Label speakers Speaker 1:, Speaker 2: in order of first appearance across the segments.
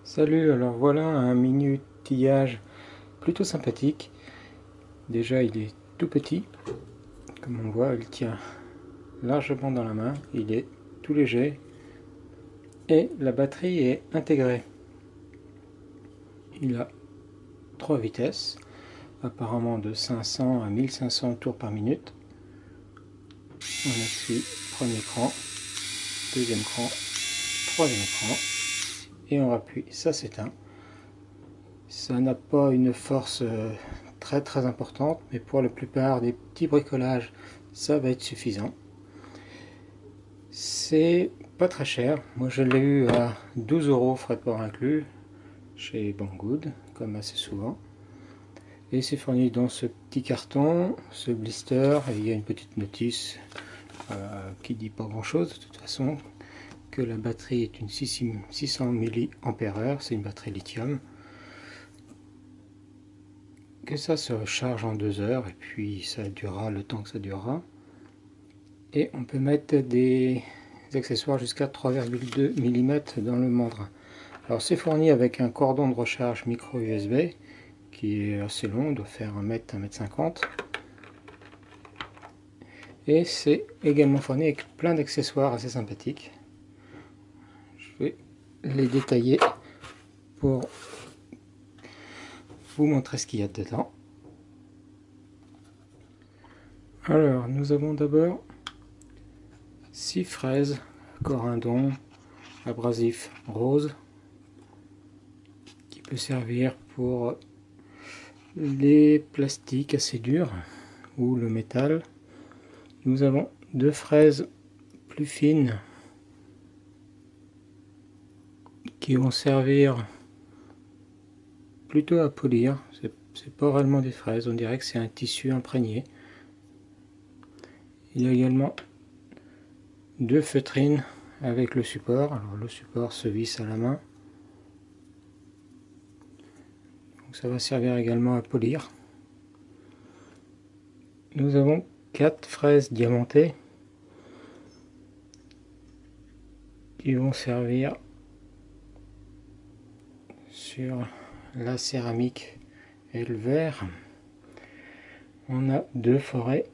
Speaker 1: Salut, alors voilà un mini outillage plutôt sympathique. Déjà il est tout petit, comme on voit il tient largement dans la main, il est tout léger et la batterie est intégrée. Il a 3 vitesses, apparemment de 500 à 1500 tours par minute. On appuie premier cran, deuxième cran, troisième cran et on appuie, ça s'éteint. Ça n'a pas une force très importante, mais pour la plupart des petits bricolages, ça va être suffisant. C'est pas très cher. Moi, je l'ai eu à 12 € frais de port inclus chez Banggood, comme assez souvent. Et c'est fourni dans ce petit carton, ce blister, et il y a une petite notice qui dit pas grand chose de toute façon, que la batterie est une 600 mAh, c'est une batterie lithium. Que ça se recharge en 2 heures et puis ça durera le temps que ça durera. Et on peut mettre des accessoires jusqu'à 3,2 mm dans le mandrin. Alors c'est fourni avec un cordon de recharge micro USB qui est assez long, doit faire 1 m, 1 m 50. Et c'est également fourni avec plein d'accessoires assez sympathiques. Je vais les détailler pour vous montrer ce qu'il y a dedans. Alors nous avons d'abord 6 fraises corindon abrasif rose qui peut servir pour les plastiques assez durs ou le métal. Nous avons 2 fraises plus fines qui vont servir plutôt à polir. C'est pas réellement des fraises, on dirait que c'est un tissu imprégné. Il y a également 2 feutrines avec le support. Alors le support se visse à la main. Donc ça va servir également à polir. Nous avons 4 fraises diamantées qui vont servir sur la céramique et le verre. On a 2 forêts,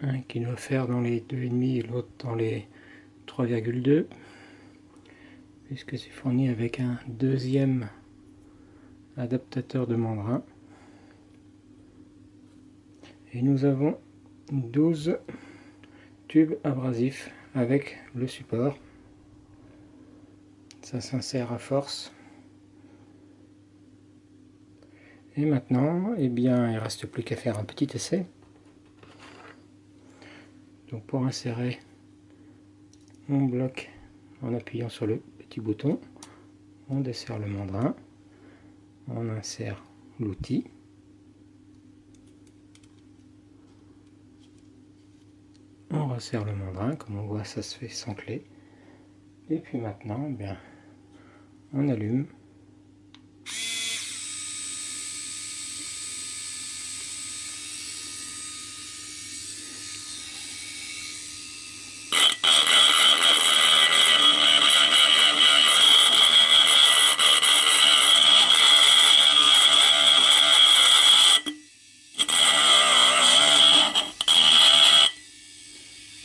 Speaker 1: un qui doit faire dans les 2,5 et l'autre dans les 3,2, puisque c'est fourni avec un deuxième adaptateur de mandrin. Et nous avons 12 tubes abrasifs avec le support. Ça s'insère à force. Et maintenant, eh bien, il ne reste plus qu'à faire un petit essai. Donc pour insérer, on bloque en appuyant sur le petit bouton, on desserre le mandrin, on insère l'outil, on resserre le mandrin, comme on voit ça se fait sans clé, et puis maintenant, eh bien, on allume.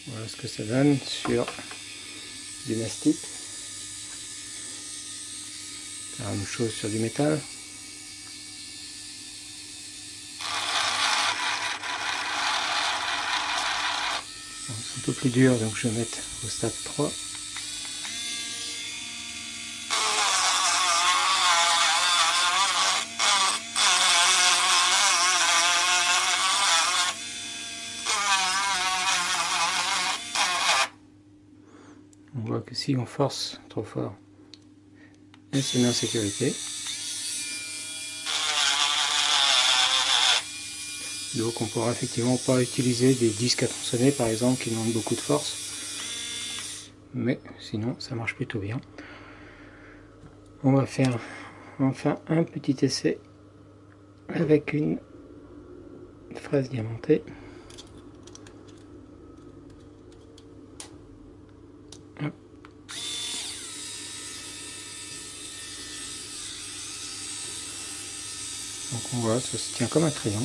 Speaker 1: Voilà ce que ça donne sur du mastic. La même chose sur du métal. C'est un peu plus dur, donc je vais mettre au stade 3. On voit que si on force trop fort, elle se met en sécurité. Donc on ne pourra effectivement pas utiliser des disques à tronçonner par exemple qui demandent beaucoup de force. Mais sinon ça marche plutôt bien. On va faire enfin un petit essai avec une fraise diamantée. Hop. Donc on voit, ça se tient comme un crayon.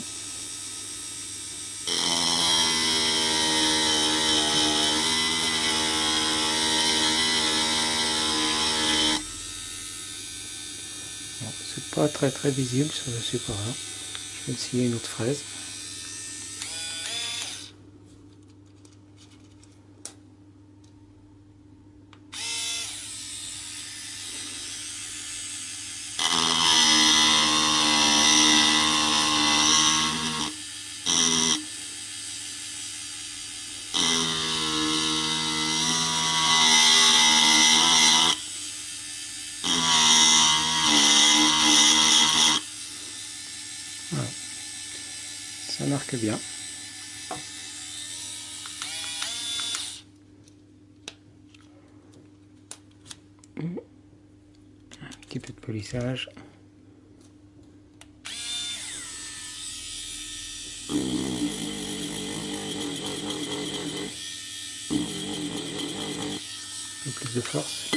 Speaker 1: Bon, c'est pas très visible sur le support là. Je vais essayer une autre fraise. Voilà. Ça marque bien. Un petit peu de polissage. Un peu plus de force.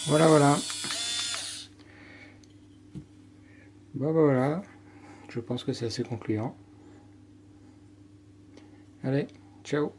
Speaker 1: Voilà, voilà. Bon, bah voilà. Je pense que c'est assez concluant. Allez, ciao.